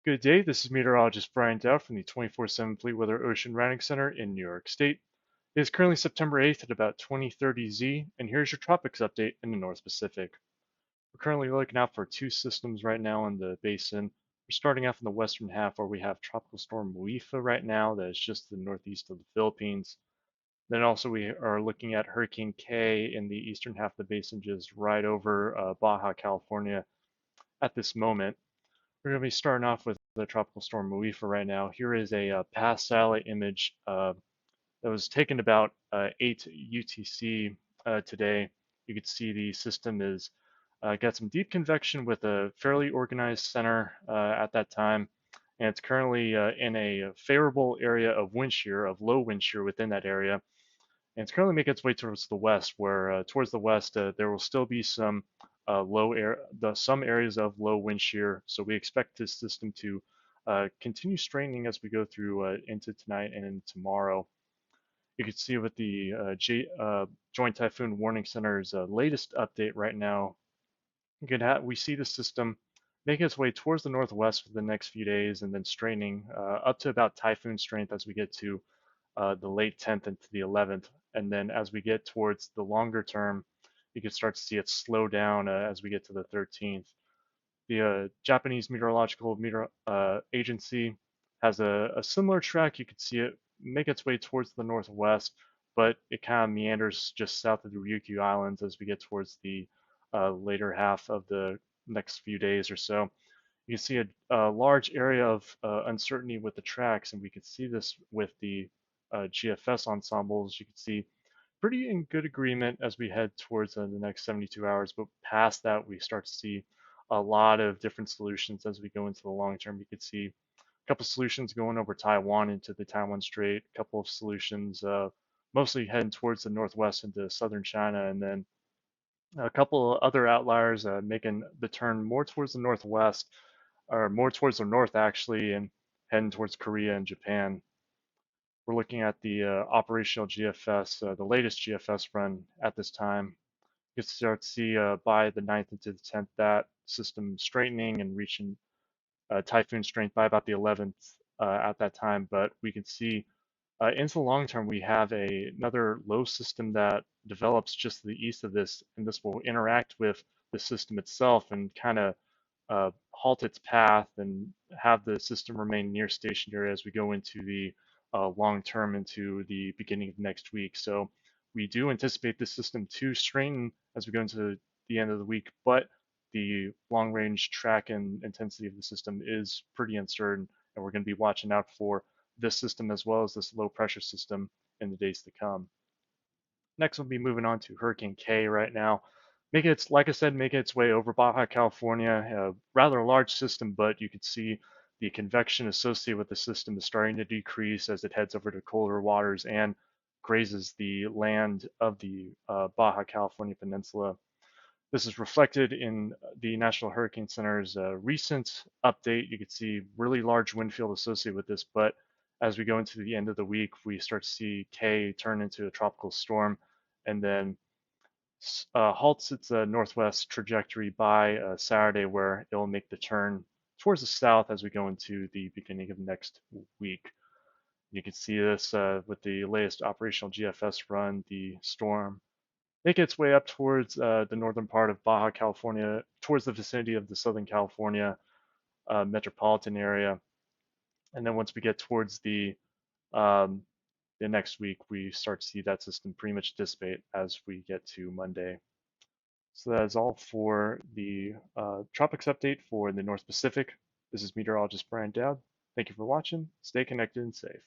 Good day, this is meteorologist Brian Dow from the 24/7 Fleetweather Ocean Routing Center in New York State. It is currently September 8th at about 20:30 Z, and here's your tropics update in the North Pacific. We're currently looking out for two systems right now in the basin. We're starting off in the western half where we have Tropical Storm Muifa right now that is just to the northeast of the Philippines. Then also we are looking at Hurricane K in the eastern half of the basin just right over Baja California at this moment. We're going to be starting off with the tropical storm Muifa right now. Here is a past satellite image that was taken about 8 UTC today. You can see the system is got some deep convection with a fairly organized center at that time, and it's currently in a favorable area of wind shear, of low wind shear within that area. And it's currently making its way towards the west, where towards the west there will still be some some areas of low wind shear. So we expect this system to continue straining as we go through into tonight and into tomorrow. You can see with the Joint Typhoon Warning Center's latest update right now, we see the system making its way towards the northwest for the next few days and then straining up to about typhoon strength as we get to the late 10th into the 11th. And then as we get towards the longer term, you can start to see it slow down as we get to the 13th. The Japanese Agency has a similar track. You can see it make its way towards the northwest, but it kind of meanders just south of the Ryukyu Islands as we get towards the later half of the next few days or so. You can see a large area of uncertainty with the tracks, and we can see this with the GFS ensembles. You can see pretty in good agreement as we head towards the next 72 hours, but past that, we start to see a lot of different solutions as we go into the long term. You could see a couple solutions going over Taiwan into the Taiwan Strait, a couple of solutions mostly heading towards the northwest into southern China, and then a couple of other outliers making the turn more towards the northwest, or more towards the north actually, and heading towards Korea and Japan. We're looking at the operational GFS, the latest GFS run at this time. You can start to see by the 9th into the 10th that system straightening and reaching typhoon strength by about the 11th at that time. But we can see into the long term, we have another low system that develops just to the east of this, and this will interact with the system itself and kind of halt its path and have the system remain near stationary as we go into the long term into the beginning of next week. So we do anticipate this system to straighten as we go into the end of the week, but the long range track and intensity of the system is pretty uncertain, and we're going to be watching out for this system as well as this low pressure system in the days to come. Next, we'll be moving on to Hurricane K right now. Making its, like I said, making its way over Baja California, a rather large system, but you can see the convection associated with the system is starting to decrease as it heads over to colder waters and grazes the land of the Baja California Peninsula. This is reflected in the National Hurricane Center's recent update. You can see really large wind field associated with this, but as we go into the end of the week, we start to see K turn into a tropical storm and then halts its northwest trajectory by Saturday, where it'll make the turn towards the south as we go into the beginning of next week. You can see this with the latest operational GFS run, the storm make its way up towards the northern part of Baja California, towards the vicinity of the Southern California metropolitan area. And then once we get towards um, the next week, we start to see that system pretty much dissipate as we get to Monday. So that is all for the tropics update for the North Pacific. This is meteorologist Brian Dowd. Thank you for watching. Stay connected and safe.